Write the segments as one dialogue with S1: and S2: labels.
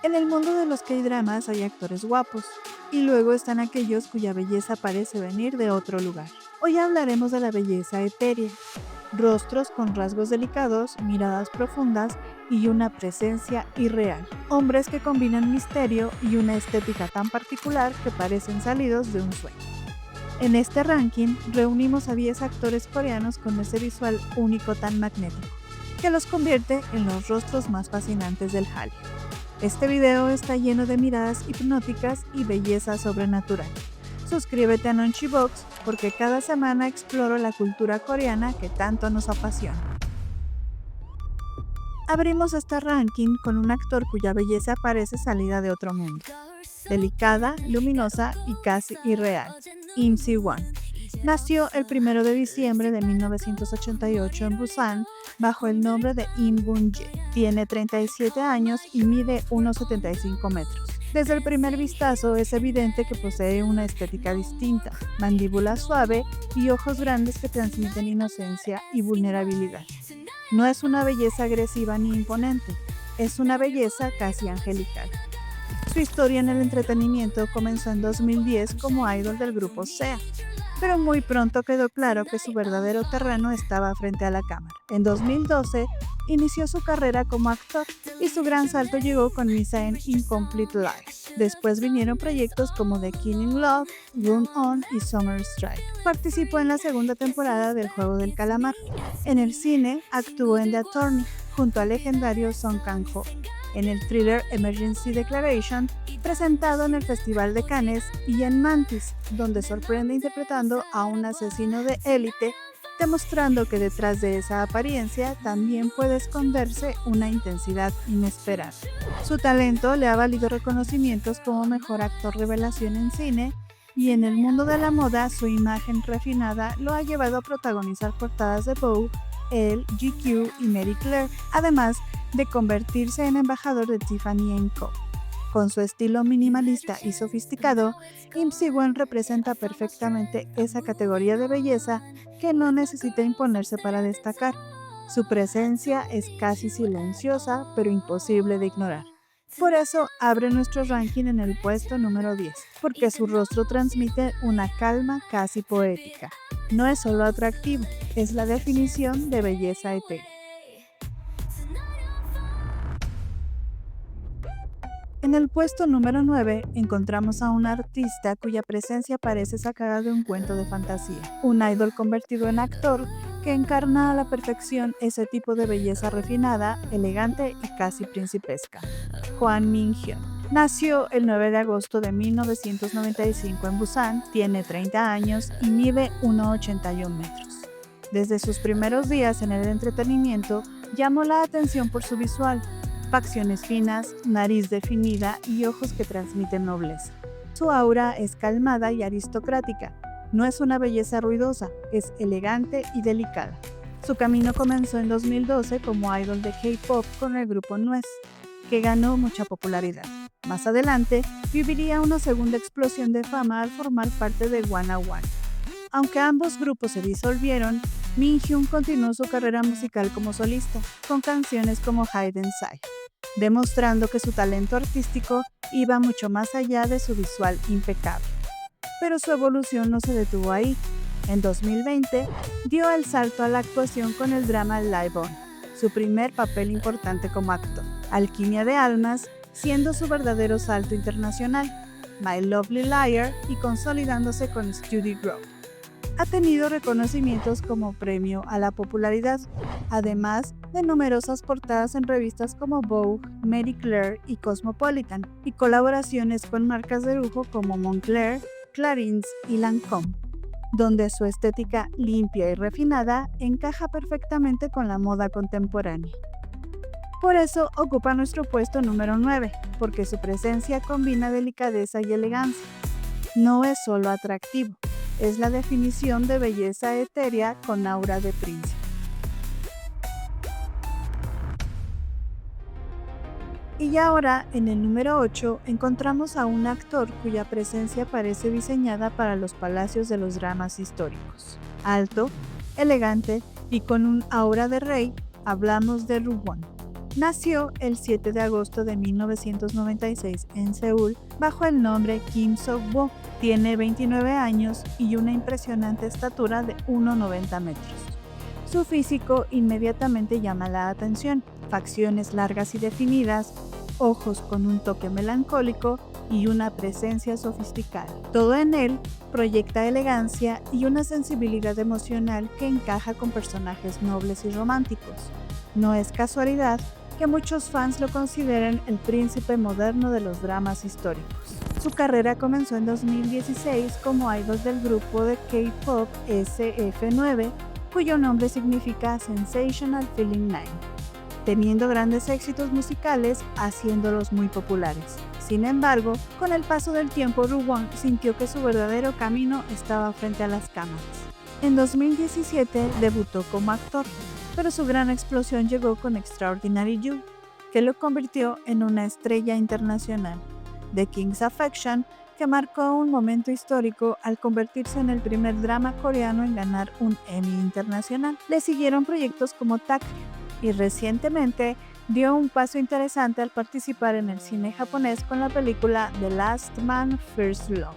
S1: En el mundo de los K-dramas hay actores guapos, y luego están aquellos cuya belleza parece venir de otro lugar. Hoy hablaremos de la belleza etérea, rostros con rasgos delicados, miradas profundas y una presencia irreal. Hombres que combinan misterio y una estética tan particular que parecen salidos de un sueño. En este ranking reunimos a 10 actores coreanos con ese visual único tan magnético, que los convierte en los rostros más fascinantes del Hallyu. Este video está lleno de miradas hipnóticas y belleza sobrenatural. Suscríbete a Nonchibox porque cada semana exploro la cultura coreana que tanto nos apasiona. Abrimos este ranking con un actor cuya belleza parece salida de otro mundo. Delicada, luminosa y casi irreal, Im Si-won. Nació el 1 de diciembre de 1988 en Busan bajo el nombre de Im Bun-ye. Tiene 37 años y mide 1,75 metros. Desde el primer vistazo es evidente que posee una estética distinta, mandíbula suave y ojos grandes que transmiten inocencia y vulnerabilidad. No es una belleza agresiva ni imponente, es una belleza casi angelical. Su historia en el entretenimiento comenzó en 2010 como idol del grupo SEA, pero muy pronto quedó claro que su verdadero terreno estaba frente a la cámara. En 2012 inició su carrera como actor y su gran salto llegó con Misa en Incomplete Life. Después vinieron proyectos como The Killing Love, Run On y Summer Strike. Participó en la segunda temporada del Juego del Calamar. En el cine actuó en The Attorney junto al legendario Song Kang-ho, en el thriller Emergency Declaration, presentado en el Festival de Cannes, y en Mantis, donde sorprende interpretando a un asesino de élite, demostrando que detrás de esa apariencia también puede esconderse una intensidad inesperada. Su talento le ha valido reconocimientos como mejor actor revelación en cine, y en el mundo de la moda su imagen refinada lo ha llevado a protagonizar portadas de Vogue, Elle, GQ y Marie Claire, además de convertirse en embajador de Tiffany & Co. Con su estilo minimalista y sofisticado, Im Si-won representa perfectamente esa categoría de belleza que no necesita imponerse para destacar. Su presencia es casi silenciosa, pero imposible de ignorar. Por eso abre nuestro ranking en el puesto número 10, porque su rostro transmite una calma casi poética. No es solo atractivo, es la definición de belleza etérea. En el puesto número 9 encontramos a un artista cuya presencia parece sacada de un cuento de fantasía, un idol convertido en actor que encarna a la perfección ese tipo de belleza refinada, elegante y casi principesca. Hwang Min-hyun nació el 9 de agosto de 1995 en Busan, tiene 30 años y mide 1,81 metros. Desde sus primeros días en el entretenimiento, llamó la atención por su visual, facciones finas, nariz definida y ojos que transmiten nobleza. Su aura es calmada y aristocrática. No es una belleza ruidosa, es elegante y delicada. Su camino comenzó en 2012 como idol de K-pop con el grupo NU'EST, que ganó mucha popularidad. Más adelante, viviría una segunda explosión de fama al formar parte de Wanna One. Aunque ambos grupos se disolvieron, Min-hyun continuó su carrera musical como solista, con canciones como Hide Inside, demostrando que su talento artístico iba mucho más allá de su visual impecable. Pero su evolución no se detuvo ahí. En 2020, dio el salto a la actuación con el drama Live On, su primer papel importante como actor. Alquimia de Almas, siendo su verdadero salto internacional, My Lovely Liar y consolidándose con Study Grow. Ha tenido reconocimientos como premio a la popularidad, además de numerosas portadas en revistas como Vogue, Marie Claire y Cosmopolitan, y colaboraciones con marcas de lujo como Moncler, Clarins y Lancôme, donde su estética limpia y refinada encaja perfectamente con la moda contemporánea. Por eso ocupa nuestro puesto número 9, porque su presencia combina delicadeza y elegancia. No es solo atractivo, es la definición de belleza etérea con aura de príncipe. Y ahora, en el número 8, encontramos a un actor cuya presencia parece diseñada para los palacios de los dramas históricos. Alto, elegante y con un aura de rey, hablamos de Ru Won. Nació el 7 de agosto de 1996 en Seúl bajo el nombre Kim Sok-woo. Tiene 29 años y una impresionante estatura de 1,90 metros. Su físico inmediatamente llama la atención, facciones largas y definidas, ojos con un toque melancólico y una presencia sofisticada. Todo en él proyecta elegancia y una sensibilidad emocional que encaja con personajes nobles y románticos. No es casualidad que muchos fans lo consideren el príncipe moderno de los dramas históricos. Su carrera comenzó en 2016 como idol del grupo de K-pop SF9, cuyo nombre significa Sensational Feeling 9, teniendo grandes éxitos musicales, haciéndolos muy populares. Sin embargo, con el paso del tiempo, Ruwon sintió que su verdadero camino estaba frente a las cámaras. En 2017 debutó como actor, pero su gran explosión llegó con Extraordinary You, que lo convirtió en una estrella internacional. The King's Affection, que marcó un momento histórico al convertirse en el primer drama coreano en ganar un Emmy internacional. Le siguieron proyectos como Tak, y recientemente dio un paso interesante al participar en el cine japonés con la película The Last Man First Love.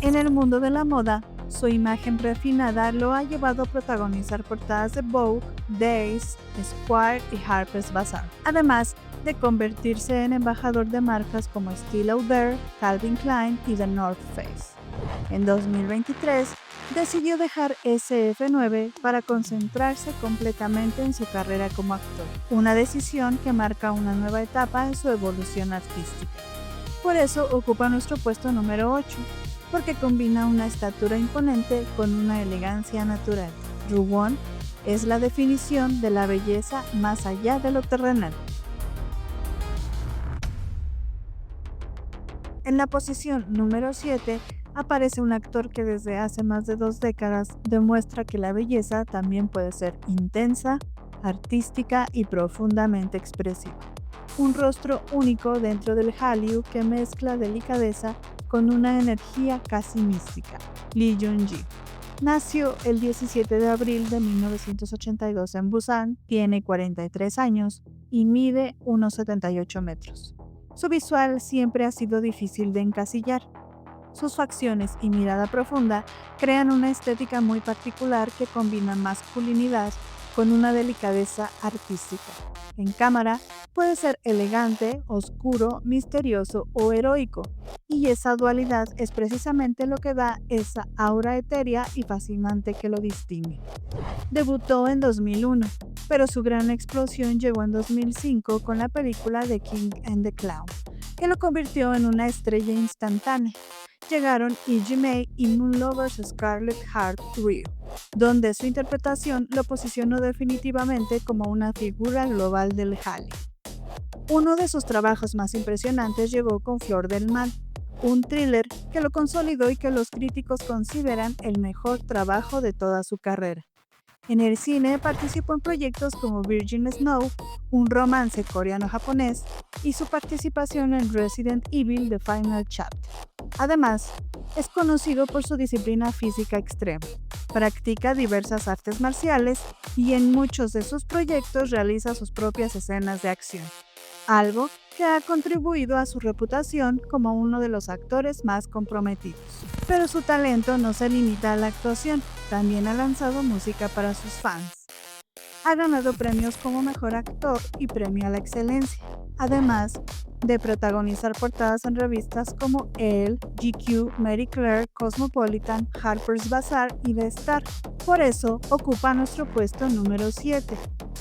S1: En el mundo de la moda, su imagen refinada lo ha llevado a protagonizar portadas de Vogue, Days, Esquire y Harper's Bazaar, además de convertirse en embajador de marcas como Estée Lauder, Calvin Klein y The North Face. En 2023, decidió dejar SF9 para concentrarse completamente en su carrera como actor, una decisión que marca una nueva etapa en su evolución artística. Por eso ocupa nuestro puesto número 8, porque combina una estatura imponente con una elegancia natural. Ruwon es la definición de la belleza más allá de lo terrenal. En la posición número 7 aparece un actor que desde hace más de 2 décadas demuestra que la belleza también puede ser intensa, artística y profundamente expresiva. Un rostro único dentro del Hallyu que mezcla delicadeza con una energía casi mística. Lee Jung-gi. Nació el 17 de abril de 1982 en Busan, tiene 43 años y mide unos 78 metros. Su visual siempre ha sido difícil de encasillar. Sus facciones y mirada profunda crean una estética muy particular que combina masculinidad con una delicadeza artística. En cámara puede ser elegante, oscuro, misterioso o heroico, y esa dualidad es precisamente lo que da esa aura etérea y fascinante que lo distingue. Debutó en 2001, pero su gran explosión llegó en 2005 con la película The King and the Clown, que lo convirtió en una estrella instantánea. Llegaron Lee May y Moonlover's Scarlet Heart Ryu, donde su interpretación lo posicionó definitivamente como una figura global del Hallyu. Uno de sus trabajos más impresionantes llegó con Flor del Mal, un thriller que lo consolidó y que los críticos consideran el mejor trabajo de toda su carrera. En el cine participó en proyectos como Virgin Snow, un romance coreano-japonés, y su participación en Resident Evil The Final Chapter. Además, es conocido por su disciplina física extrema. Practica diversas artes marciales y en muchos de sus proyectos realiza sus propias escenas de acción, algo que ha contribuido a su reputación como uno de los actores más comprometidos. Pero su talento no se limita a la actuación, también ha lanzado música para sus fans. Ha ganado premios como Mejor Actor y Premio a la Excelencia, además de protagonizar portadas en revistas como Elle, GQ, Marie Claire, Cosmopolitan, Harper's Bazaar y The Star. Por eso ocupa nuestro puesto número 7,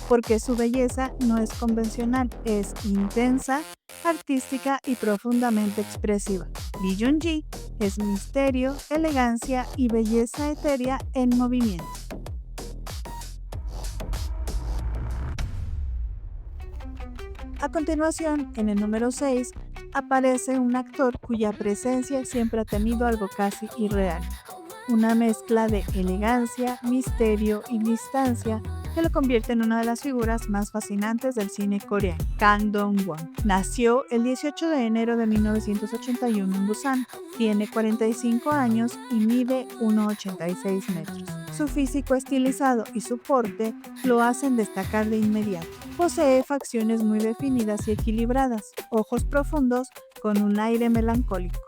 S1: porque su belleza no es convencional, es intensa, artística y profundamente expresiva. Lee Jung-gi es misterio, elegancia y belleza etérea en movimiento. A continuación, en el número 6, aparece un actor cuya presencia siempre ha tenido algo casi irreal. Una mezcla de elegancia, misterio y distancia que lo convierte en una de las figuras más fascinantes del cine coreano. Kang Dong-won nació el 18 de enero de 1981 en Busan. Tiene 45 años y mide 1,86 metros. Su físico estilizado y su porte lo hacen destacar de inmediato. Posee facciones muy definidas y equilibradas, ojos profundos con un aire melancólico.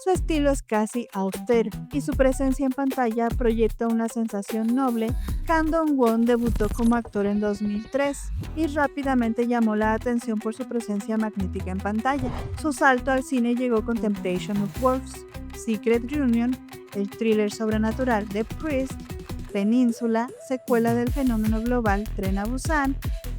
S1: Su estilo es casi austero y su presencia en pantalla proyecta una sensación noble. Kang Dong-won debutó como actor en 2003 y rápidamente llamó la atención por su presencia magnética en pantalla. Su salto al cine llegó con Temptation of Wolves, Secret Union, el thriller sobrenatural The Priest, Península, secuela del fenómeno global Tren a Busan,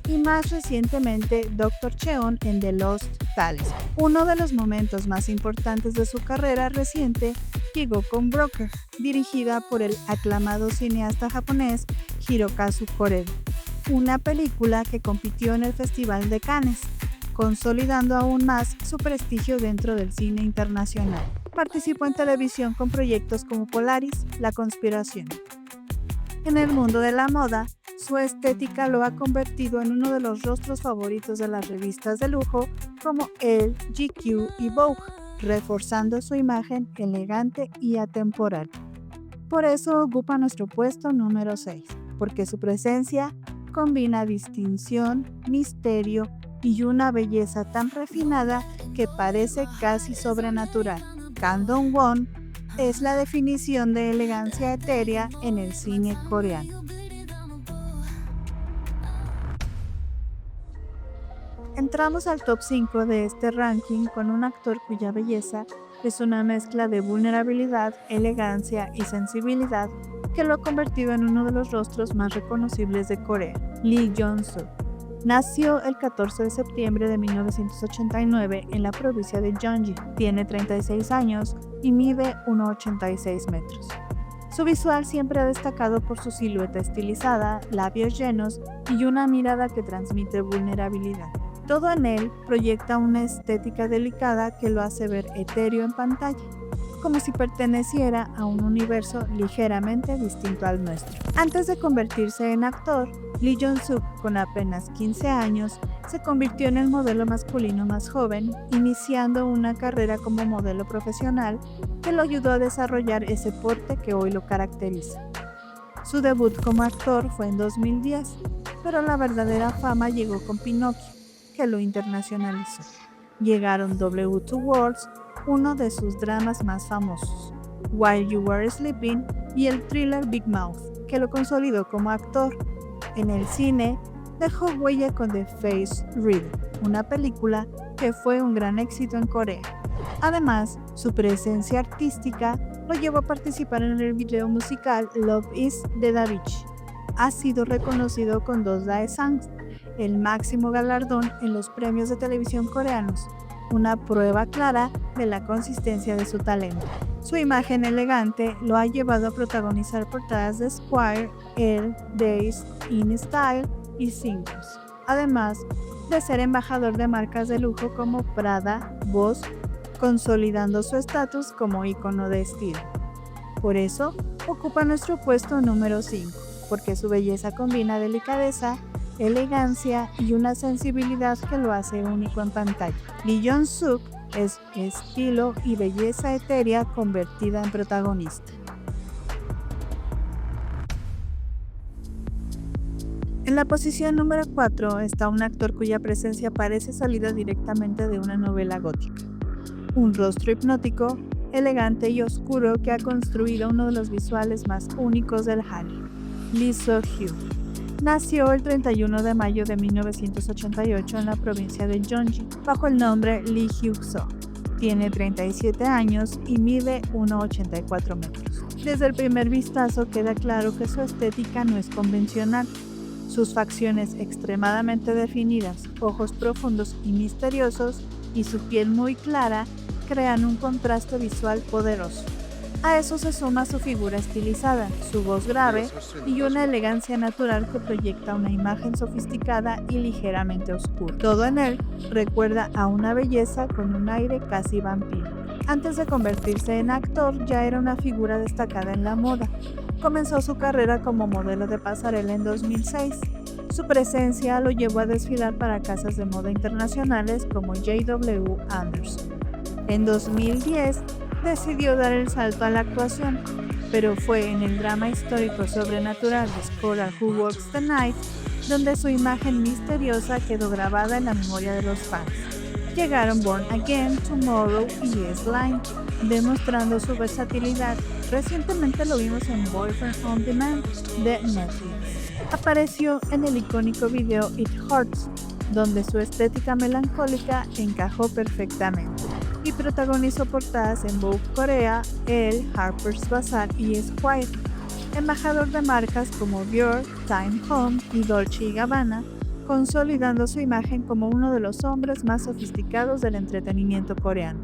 S1: y más recientemente Dr. Cheon en The Lost Palace. Uno de los momentos más importantes de su carrera reciente llegó con Broker, dirigida por el aclamado cineasta japonés Hirokazu Koreeda, una película que compitió en el Festival de Cannes, consolidando aún más su prestigio dentro del cine internacional. Participó en televisión con proyectos como Polaris, La Conspiración. En el mundo de la moda, su estética lo ha convertido en uno de los rostros favoritos de las revistas de lujo como Elle, GQ y Vogue, reforzando su imagen elegante y atemporal. Por eso ocupa nuestro puesto número 6, porque su presencia combina distinción, misterio y una belleza tan refinada que parece casi sobrenatural. Kang Dong-won es la definición de elegancia etérea en el cine coreano. Entramos al top 5 de este ranking con un actor cuya belleza es una mezcla de vulnerabilidad, elegancia y sensibilidad que lo ha convertido en uno de los rostros más reconocibles de Corea, Lee Jong-suk. Nació el 14 de septiembre de 1989 en la provincia de Gyeonggi. Tiene 36 años y mide 1,86 metros. Su visual siempre ha destacado por su silueta estilizada, labios llenos y una mirada que transmite vulnerabilidad. Todo en él proyecta una estética delicada que lo hace ver etéreo en pantalla, como si perteneciera a un universo ligeramente distinto al nuestro. Antes de convertirse en actor, Lee Jong-suk, con apenas 15 años, se convirtió en el modelo masculino más joven, iniciando una carrera como modelo profesional que lo ayudó a desarrollar ese porte que hoy lo caracteriza. Su debut como actor fue en 2010, pero la verdadera fama llegó con Pinocchio, que lo internacionalizó. Llegaron W2 Worlds, uno de sus dramas más famosos, While You Were Sleeping, y el thriller Big Mouth, que lo consolidó como actor. En el cine, dejó huella con The Face Reader, una película que fue un gran éxito en Corea. Además, su presencia artística lo llevó a participar en el video musical Love Is de Davichi. Ha sido reconocido con 2 Daesangs, el máximo galardón en los premios de televisión coreanos, una prueba clara de la consistencia de su talento. Su imagen elegante lo ha llevado a protagonizar portadas de Esquire, Elle, Days, InStyle y Singles, además de ser embajador de marcas de lujo como Prada, Boss, consolidando su estatus como ícono de estilo. Por eso, ocupa nuestro puesto número 5, porque su belleza combina delicadeza, elegancia y una sensibilidad que lo hace único en pantalla. Lee Jong-suk es estilo y belleza etérea convertida en protagonista. En la posición número 4 está un actor cuya presencia parece salida directamente de una novela gótica. Un rostro hipnótico, elegante y oscuro que ha construido uno de los visuales más únicos del Hallyu, Lee So-hyun. Nació el 31 de mayo de 1988 en la provincia de Gyeonggi, bajo el nombre Lee Hyuk-soo. Tiene 37 años y mide 1,84 metros. Desde el primer vistazo queda claro que su estética no es convencional. Sus facciones extremadamente definidas, ojos profundos y misteriosos y su piel muy clara crean un contraste visual poderoso. A eso se suma su figura estilizada, su voz grave y una elegancia natural que proyecta una imagen sofisticada y ligeramente oscura. Todo en él recuerda a una belleza con un aire casi vampiro. Antes de convertirse en actor, ya era una figura destacada en la moda. Comenzó su carrera como modelo de pasarela en 2006. Su presencia lo llevó a desfilar para casas de moda internacionales como J.W. Anderson. En 2010 decidió dar el salto a la actuación, pero fue en el drama histórico sobrenatural de Scholar Who Walks the Night donde su imagen misteriosa quedó grabada en la memoria de los fans. Llegaron Born Again, Tomorrow y Yes Line, demostrando su versatilidad. Recientemente lo vimos en Boyfriend on Demand de Netflix. Apareció en el icónico video It Hurts, donde su estética melancólica encajó perfectamente, y protagonizó portadas en Vogue Corea, Elle, Harper's Bazaar y Esquire. Embajador de marcas como Dior, Time Home y Dolce & Gabbana, consolidando su imagen como uno de los hombres más sofisticados del entretenimiento coreano.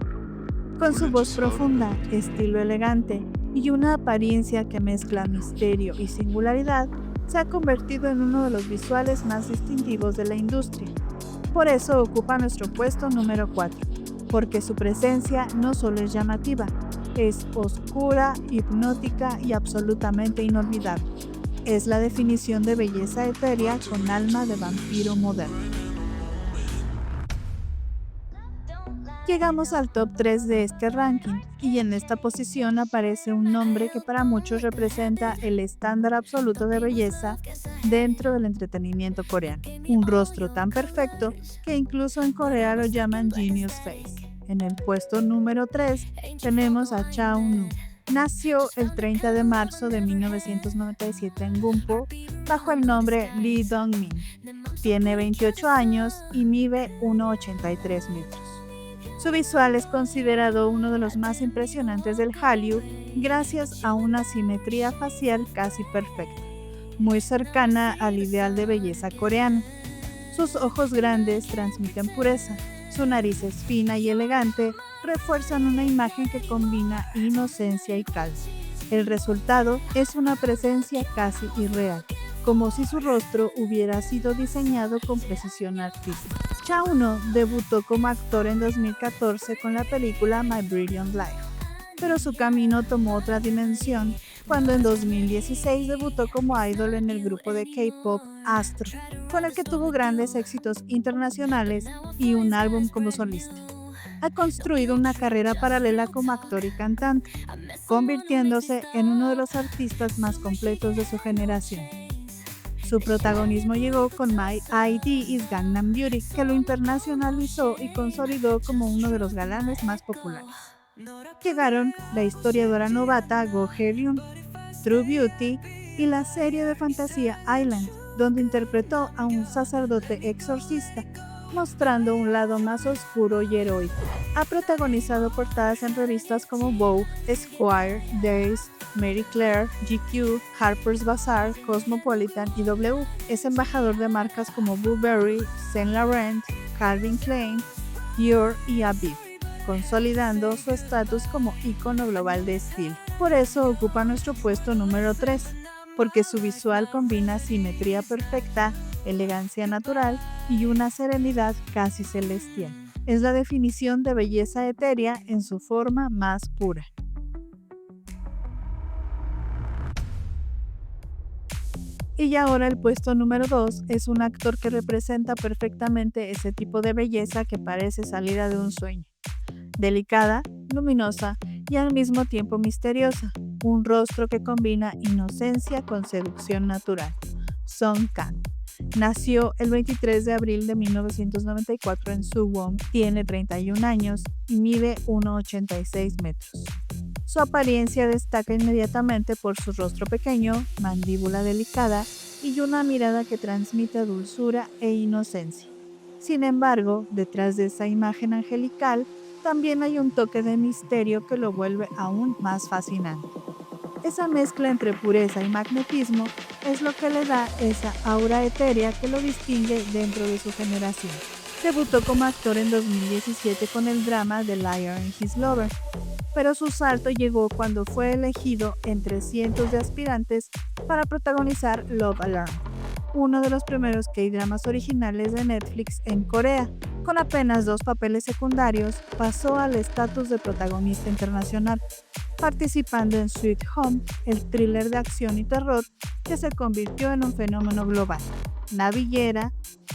S1: Con su voz profunda, estilo elegante y una apariencia que mezcla misterio y singularidad, se ha convertido en uno de los visuales más distintivos de la industria. Por eso ocupa nuestro puesto número 4, porque su presencia no solo es llamativa, es oscura, hipnótica y absolutamente inolvidable. Es la definición de belleza etérea con alma de vampiro moderno. Llegamos al top 3 de este ranking, y en esta posición aparece un nombre que para muchos representa el estándar absoluto de belleza dentro del entretenimiento coreano. Un rostro tan perfecto que incluso en Corea lo llaman Genius Face. En el puesto número 3 tenemos a Chaunu. Nació el 30 de marzo de 1997 en Gumpo bajo el nombre Lee Dong-min. Tiene 28 años y mide 1,83 metros. Su visual es considerado uno de los más impresionantes del Hallyu gracias a una simetría facial casi perfecta, muy cercana al ideal de belleza coreano. Sus ojos grandes transmiten pureza. Su nariz es fina y elegante, refuerzan una imagen que combina inocencia y calma. El resultado es una presencia casi irreal, como si su rostro hubiera sido diseñado con precisión artística. Chaunu debutó como actor en 2014 con la película My Brilliant Life, pero su camino tomó otra dimensión cuando en 2016 debutó como idol en el grupo de K-pop Astro, con el que tuvo grandes éxitos internacionales y un álbum como solista. Ha construido una carrera paralela como actor y cantante, convirtiéndose en uno de los artistas más completos de su generación. Su protagonismo llegó con My ID is Gangnam Beauty, que lo internacionalizó y consolidó como uno de los galanes más populares. Llegaron la historiadora novata Go Hae-ryun, True Beauty y la serie de fantasía Island, donde interpretó a un sacerdote exorcista, mostrando un lado más oscuro y heroico. Ha protagonizado portadas en revistas como Vogue, Esquire, Days, Marie Claire, GQ, Harper's Bazaar, Cosmopolitan y W. Es embajador de marcas como Burberry, Saint Laurent, Calvin Klein, Dior y Aviv, consolidando su estatus como ícono global de estilo. Por eso ocupa nuestro puesto número 3, porque su visual combina simetría perfecta, elegancia natural y una serenidad casi celestial. Es la definición de belleza etérea en su forma más pura. Y ahora el puesto número 2 es un actor que representa perfectamente ese tipo de belleza que parece salida de un sueño. Delicada, luminosa y al mismo tiempo misteriosa, un rostro que combina inocencia con seducción natural. Song Kang. Nació el 23 de abril de 1994 en Suwon, tiene 31 años y mide 1,86 metros. Su apariencia destaca inmediatamente por su rostro pequeño, mandíbula delicada y una mirada que transmite dulzura e inocencia. Sin embargo, detrás de esa imagen angelical, también hay un toque de misterio que lo vuelve aún más fascinante. Esa mezcla entre pureza y magnetismo es lo que le da esa aura etérea que lo distingue dentro de su generación. Debutó como actor en 2017 con el drama The Liar and His Lover, pero su salto llegó cuando fue elegido entre cientos de aspirantes para protagonizar Love Alarm, uno de los primeros K-dramas originales de Netflix en Corea. Con apenas 2 papeles secundarios, pasó al estatus de protagonista internacional, participando en Sweet Home, el thriller de acción y terror que se convirtió en un fenómeno global, Navillera,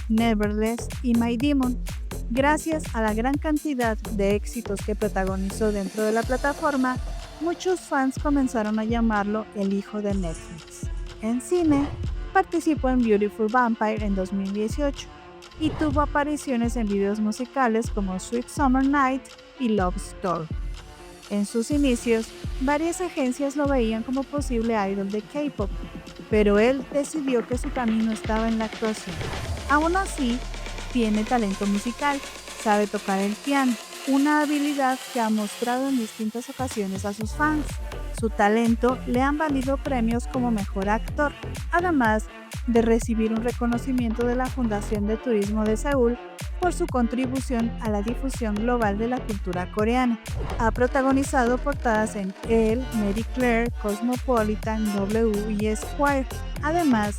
S1: Nevertheless y My Demon. Gracias a la gran cantidad de éxitos que protagonizó dentro de la plataforma, muchos fans comenzaron a llamarlo el hijo de Netflix. En cine, participó en Beautiful Vampire en 2018 y tuvo apariciones en videos musicales como Sweet Summer Night y Love Story. En sus inicios, varias agencias lo veían como posible idol de K-pop, pero él decidió que su camino estaba en la actuación. Aún así, tiene talento musical, sabe tocar el piano, una habilidad que ha mostrado en distintas ocasiones a sus fans. Su talento le han valido premios como mejor actor, además de recibir un reconocimiento de la Fundación de Turismo de Seúl por su contribución a la difusión global de la cultura coreana. Ha protagonizado portadas en Elle, Marie Claire, Cosmopolitan, W y Esquire, además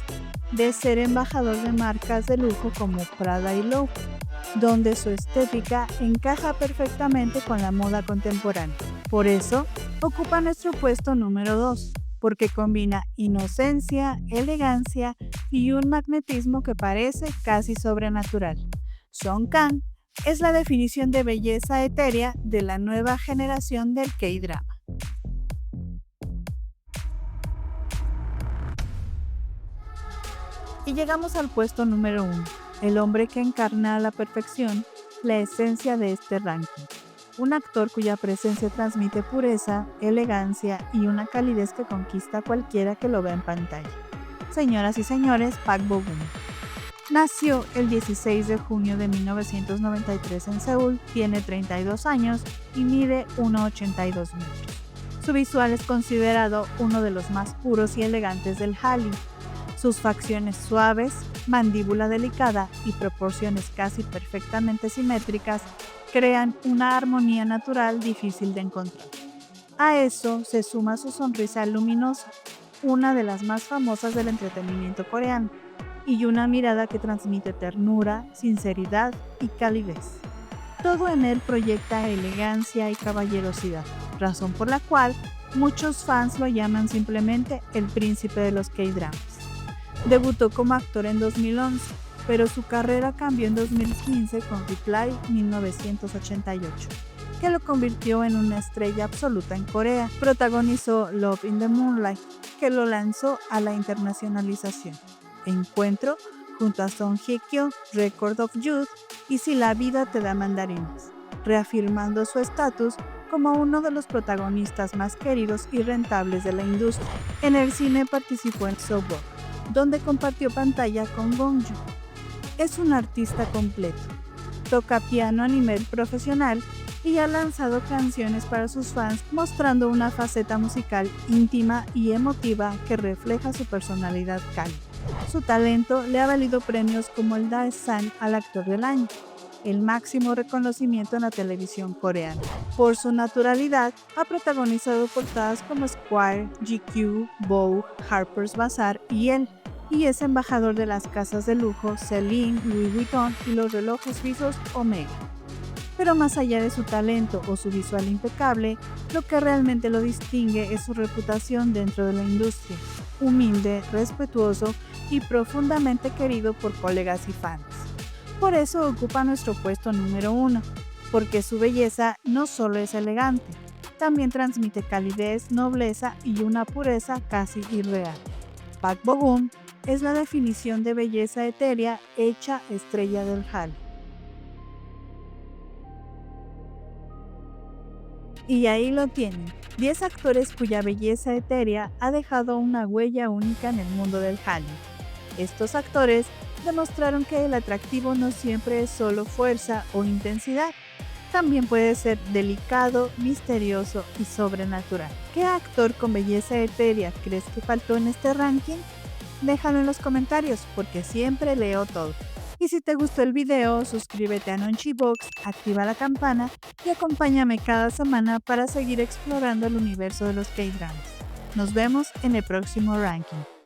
S1: de ser embajador de marcas de lujo como Prada y Loewe, donde su estética encaja perfectamente con la moda contemporánea. Por eso, ocupa nuestro puesto número 2, porque combina inocencia, elegancia y un magnetismo que parece casi sobrenatural. Song Kang es la definición de belleza etérea de la nueva generación del K-drama. Y llegamos al puesto número 1, el hombre que encarna a la perfección la esencia de este ranking. Un actor cuya presencia transmite pureza, elegancia y una calidez que conquista a cualquiera que lo vea en pantalla. Señoras y señores, Park Bo-gum. Nació el 16 de junio de 1993 en Seúl, tiene 32 años y mide 1,82 metros. Su visual es considerado uno de los más puros y elegantes del Hallyu. Sus facciones suaves, mandíbula delicada y proporciones casi perfectamente simétricas crean una armonía natural difícil de encontrar. A eso se suma su sonrisa luminosa, una de las más famosas del entretenimiento coreano, y una mirada que transmite ternura, sinceridad y calidez. Todo en él proyecta elegancia y caballerosidad, razón por la cual muchos fans lo llaman simplemente el príncipe de los K-dramas. Debutó como actor en 2011, pero su carrera cambió en 2015 con Reply 1988, que lo convirtió en una estrella absoluta en Corea. Protagonizó Love in the Moonlight, que lo lanzó a la internacionalización. Encuentro junto a Song Hye-kyo, Record of Youth y Si la vida te da mandarinas, reafirmando su estatus como uno de los protagonistas más queridos y rentables de la industria. En el cine participó en So Bok, donde compartió pantalla con Gong Yoo. Es un artista completo, toca piano a nivel profesional y ha lanzado canciones para sus fans mostrando una faceta musical íntima y emotiva que refleja su personalidad cálida. Su talento le ha valido premios como el Daesan al Actor del Año, el máximo reconocimiento en la televisión coreana. Por su naturalidad, ha protagonizado portadas como Esquire, GQ, Vogue, Harper's Bazaar y Elle, y es embajador de las casas de lujo Celine, Louis Vuitton y los relojes suizos Omega. Pero más allá de su talento o su visual impecable, lo que realmente lo distingue es su reputación dentro de la industria, humilde, respetuoso y profundamente querido por colegas y fans. Por eso ocupa nuestro puesto número 1, porque su belleza no solo es elegante, también transmite calidez, nobleza y una pureza casi irreal. Park Bo-gum es la definición de belleza etérea hecha estrella del Hallyu. Y ahí lo tienen, 10 actores cuya belleza etérea ha dejado una huella única en el mundo del Hallyu. Estos actores demostraron que el atractivo no siempre es solo fuerza o intensidad, también puede ser delicado, misterioso y sobrenatural. ¿Qué actor con belleza etérea crees que faltó en este ranking? Déjalo en los comentarios porque siempre leo todo. Y si te gustó el video, suscríbete a Nonchibox, activa la campana y acompáñame cada semana para seguir explorando el universo de los K-dramas. Nos vemos en el próximo ranking.